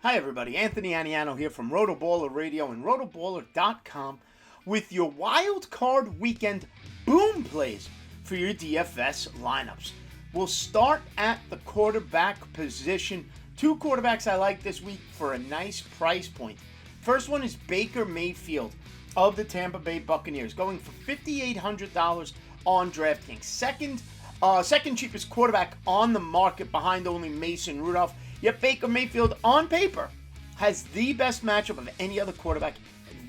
Hi everybody, Anthony Aniano here from RotoBaller Radio and RotoBaller.com with your Wildcard Weekend boom plays for your DFS lineups. We'll start at the quarterback position. Two quarterbacks I like this week for a nice price point. First one is Baker Mayfield of the Tampa Bay Buccaneers, going for $5,800 on DraftKings. Second cheapest quarterback on the market behind only Mason Rudolph. Yet Baker Mayfield, on paper, has the best matchup of any other quarterback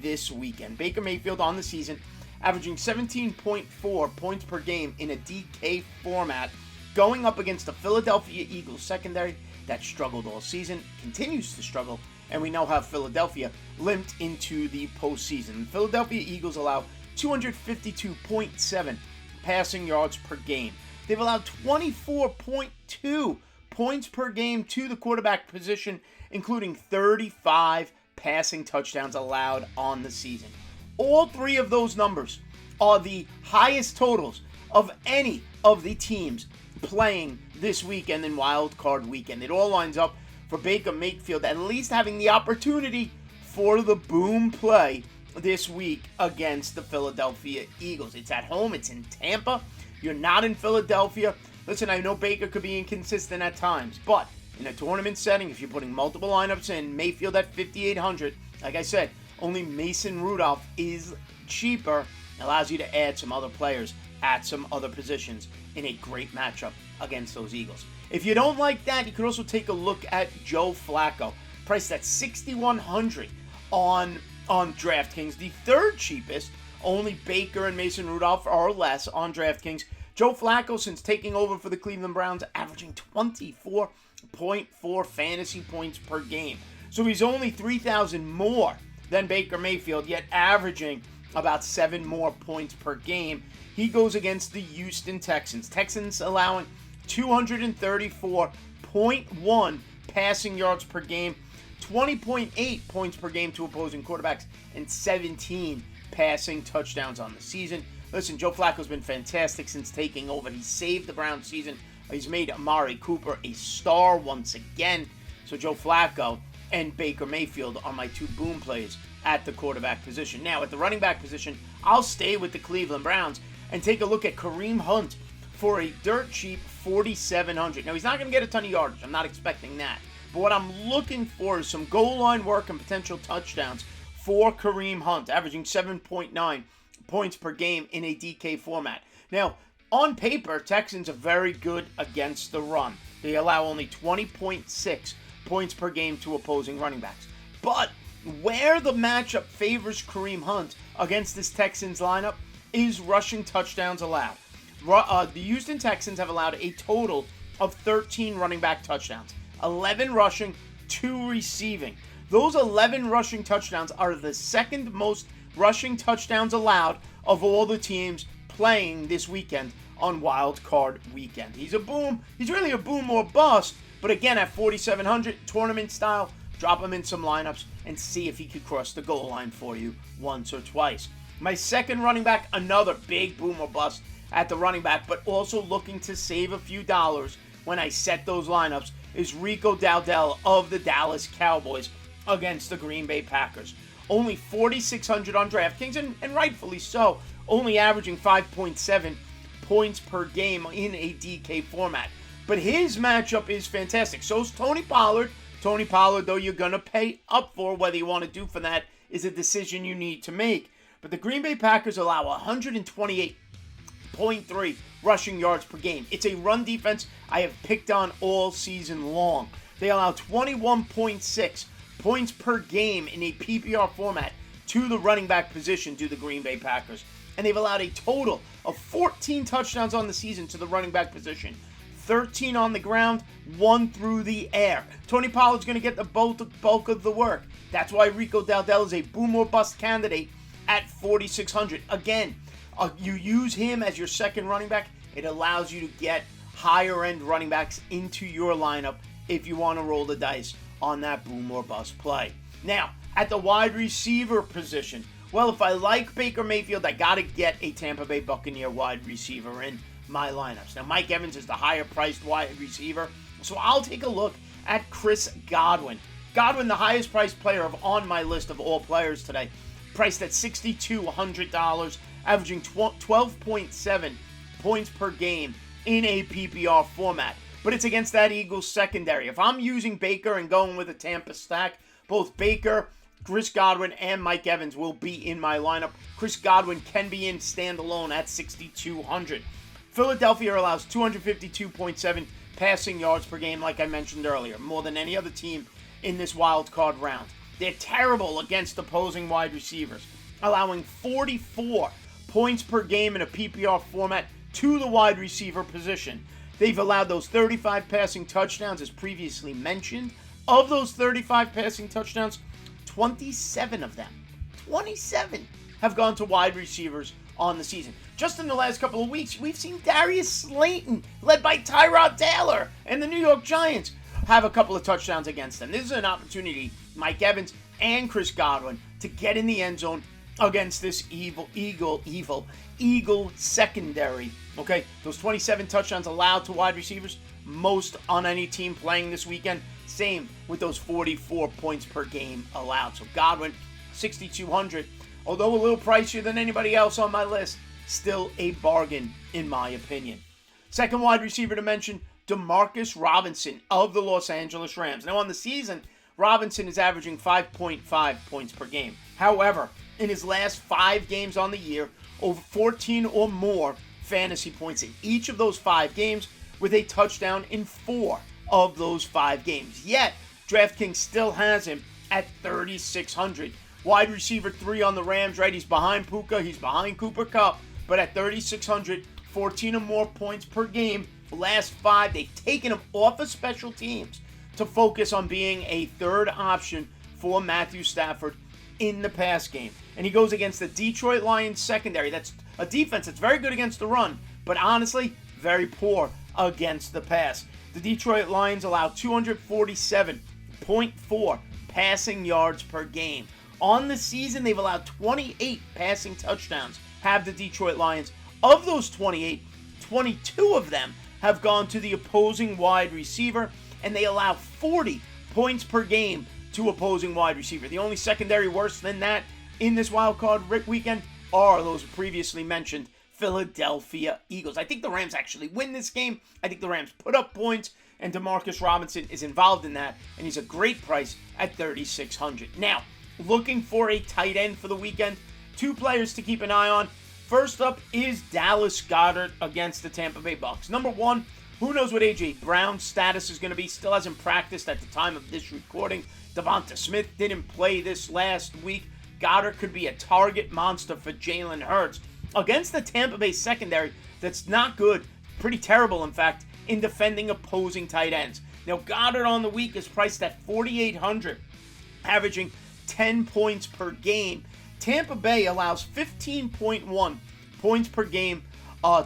this weekend. Baker Mayfield on the season, averaging 17.4 points per game in a DK format, going up against the Philadelphia Eagles secondary that struggled all season, continues to struggle, and we know how Philadelphia limped into the postseason. The Philadelphia Eagles allow 252.7 passing yards per game. They've allowed 24.2 points per game to the quarterback position, including 35 passing touchdowns allowed on the season. All three of those numbers are the highest totals of any of the teams playing this weekend in Wild Card Weekend. It all lines up for Baker Mayfield at least having the opportunity for the boom play this week against the Philadelphia Eagles. It's at home. It's in Tampa. You're not in Philadelphia. Listen, I know Baker could be inconsistent at times, but in a tournament setting, if you're putting multiple lineups in, Mayfield at $5,800, like I said, only Mason Rudolph is cheaper, allows you to add some other players at some other positions in a great matchup against those Eagles. If you don't like that, you could also take a look at Joe Flacco, priced at $6,100 on DraftKings, the third cheapest. Only Baker and Mason Rudolph are less on DraftKings. Joe Flacco, since taking over for the Cleveland Browns, averaging 24.4 fantasy points per game. So he's only 3,000 more than Baker Mayfield, yet averaging about 7 more points per game. He goes against the Houston Texans. Texans allowing 234.1 passing yards per game, 20.8 points per game to opposing quarterbacks, and 17 passing touchdowns on the season. Listen, Joe Flacco's been fantastic since taking over. He saved the Browns season. He's made Amari Cooper a star once again. So Joe Flacco and Baker Mayfield are my two boom plays at the quarterback position. Now, at the running back position, I'll stay with the Cleveland Browns and take a look at Kareem Hunt for a dirt cheap $4,700. Now, he's not going to get a ton of yardage. I'm not expecting that. But what I'm looking for is some goal line work and potential touchdowns for Kareem Hunt, averaging 7.9 points per game in a DK format. Now, on paper, Texans are very good against the run. They allow only 20.6 points per game to opposing running backs. But where the matchup favors Kareem Hunt against this Texans lineup is rushing touchdowns allowed. The Houston Texans have allowed a total of 13 running back touchdowns, 11 rushing, 2 receiving. Those 11 rushing touchdowns are the second most rushing touchdowns allowed of all the teams playing this weekend on Wild Card Weekend. He's a boom. He's really a boom or bust. But again, at $4,700, tournament style, drop him in some lineups and see if he could cross the goal line for you once or twice. My second running back, another big boom or bust at the running back, but also looking to save a few dollars when I set those lineups, is Rico Gathers of the Dallas Cowboys against the Green Bay Packers. Only $4,600 on DraftKings, and rightfully so, only averaging 5.7 points per game in a DK format. But his matchup is fantastic. So is Tony Pollard. Tony Pollard, though, you're going to pay up for. Whether you want to do for that is a decision you need to make. But the Green Bay Packers allow 128.3 rushing yards per game. It's a run defense I have picked on all season long. They allow 21.6 points per game in a PPR format to the running back position to the Green Bay Packers. And they've allowed a total of 14 touchdowns on the season to the running back position. 13 on the ground, 1 through the air. Tony Pollard's going to get the bulk of the work. That's why Rico Gathers is a boom or bust candidate at $4,600. Again, you use him as your second running back. It allows you to get higher end running backs into your lineup if you want to roll the dice on that boom or bust play. Now, at the wide receiver position, well, if I like Baker Mayfield, I got to get a Tampa Bay Buccaneer wide receiver in my lineups. Now, Mike Evans is the higher priced wide receiver, so I'll take a look at Chris Godwin Godwin, the highest priced player on my list of all players today, priced at $6,200, averaging 12.7 points per game in a PPR format. But it's against that Eagles secondary. If I'm using Baker and going with a Tampa stack, both Baker, Chris Godwin, and Mike Evans will be in my lineup. Chris Godwin can be in standalone at $6,200. Philadelphia allows 252.7 passing yards per game, like I mentioned earlier, more than any other team in this wild card round. They're terrible against opposing wide receivers, allowing 44 points per game in a PPR format to the wide receiver position. They've allowed those 35 passing touchdowns, as previously mentioned. Of those 35 passing touchdowns, 27 of them, 27, have gone to wide receivers on the season. Just in the last couple of weeks, we've seen Darius Slayton, led by Tyrod Taylor and the New York Giants, have a couple of touchdowns against them. This is an opportunity, Mike Evans and Chris Godwin, to get in the end zone against this evil Eagle secondary. Okay, those 27 touchdowns allowed to wide receivers, most on any team playing this weekend. Same with those 44 points per game allowed. So Godwin, $6,200, although a little pricier than anybody else on my list, still a bargain in my opinion. Second wide receiver to mention, Demarcus Robinson of the Los Angeles Rams. Now on the season, Robinson is averaging 5.5 points per game. However, in his last 5 games on the year, over 14 or more fantasy points in each of those 5 games, with a touchdown in 4 of those 5 games. Yet, DraftKings still has him at $3,600. Wide receiver 3 on the Rams, right? He's behind Puka, he's behind Cooper Kupp, but at $3,600, 14 or more points per game. Last 5, they've taken him off of special teams to focus on being a third option for Matthew Stafford in the pass game. And he goes against the Detroit Lions secondary. That's a defense that's very good against the run, but honestly, very poor against the pass. The Detroit Lions allow 247.4 passing yards per game. On the season, they've allowed 28 passing touchdowns, have the Detroit Lions. Of those 28, 22 of them have gone to the opposing wide receiver, and they allow 40 points per game to opposing wide receiver. The only secondary worse than that in this wild card weekend are those previously mentioned Philadelphia Eagles. I think the Rams actually win this game. I think the Rams put up points, and Demarcus Robinson is involved in that, and he's a great price at $3,600. Now, looking for a tight end for the weekend, 2 players to keep an eye on. First up is Dallas Goedert against the Tampa Bay Bucks. Number 1, who knows what A.J. Brown's status is going to be. Still hasn't practiced at the time of this recording. Devonta Smith didn't play this last week. Goddard could be a target monster for Jalen Hurts against the Tampa Bay secondary that's not good, pretty terrible in fact, in defending opposing tight ends. Now Goddard on the week is priced at $4,800, averaging 10 points per game. Tampa Bay allows 15.1 points per game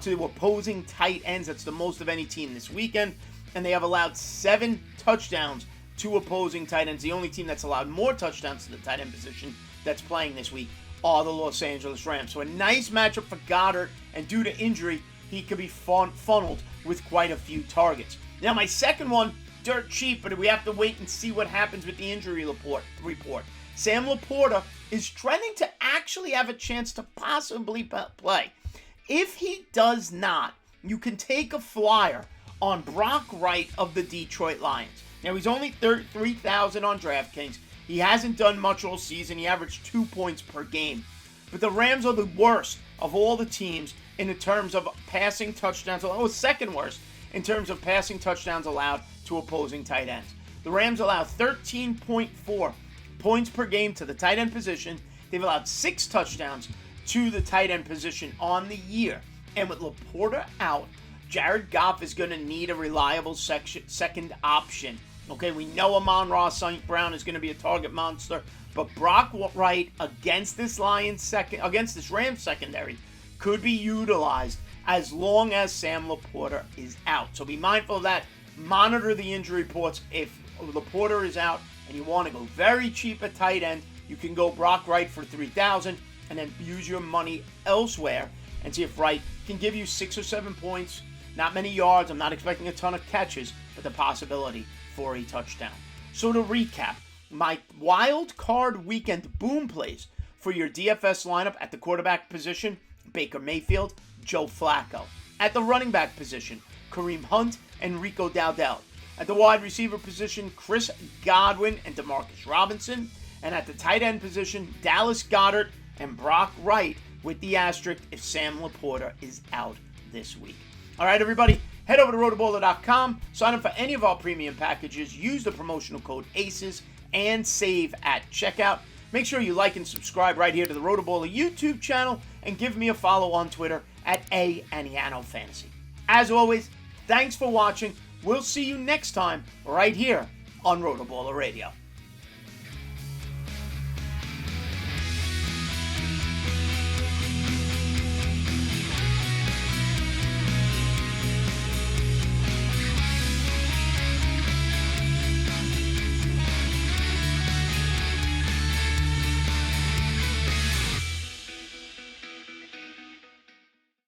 to opposing tight ends. That's the most of any team this weekend. And they have allowed 7 touchdowns to opposing tight ends. The only team that's allowed more touchdowns to the tight end position that's playing this week are the Los Angeles Rams. So a nice matchup for Goddard, and due to injury, he could be funneled with quite a few targets. Now my second one, dirt cheap, but we have to wait and see what happens with the injury report. Sam Laporta is trending to actually have a chance to possibly play. If he does not, you can take a flyer on Brock Wright of the Detroit Lions. Now, he's only $3,000 on DraftKings. He hasn't done much all season. He averaged 2 points per game. But the Rams are the worst of all the teams in terms of passing touchdowns. Oh, second worst in terms of passing touchdowns allowed to opposing tight ends. The Rams allow 13.4 points per game to the tight end position. They've allowed 6 touchdowns to the tight end position on the year. And with Laporta out, Jared Goff is going to need a reliable second option. Okay, we know Amon-Ra St. Brown is going to be a target monster, but Brock Wright against this Rams secondary could be utilized as long as Sam Laporta is out. So be mindful of that. Monitor the injury reports. If Laporta is out and you want to go very cheap at tight end, you can go Brock Wright for $3,000 and then use your money elsewhere and see if Wright can give you 6 or 7 points. Not many yards. I'm not expecting a ton of catches, but the possibility for a touchdown. So to recap, my wild card weekend boom plays for your DFS lineup at the quarterback position, Baker Mayfield, Joe Flacco. At the running back position, Kareem Hunt and Rico Gathers. At the wide receiver position, Chris Godwin and Demarcus Robinson. And at the tight end position, Dallas Goedert and Brock Wright, with the asterisk if Sam Laporta is out this week. All right, everybody, head over to RotoBaller.com, sign up for any of our premium packages, use the promotional code ACES, and save at checkout. Make sure you like and subscribe right here to the RotoBaller YouTube channel, and give me a follow on Twitter at Aniano Fantasy. As always, thanks for watching. We'll see you next time right here on RotoBaller Radio.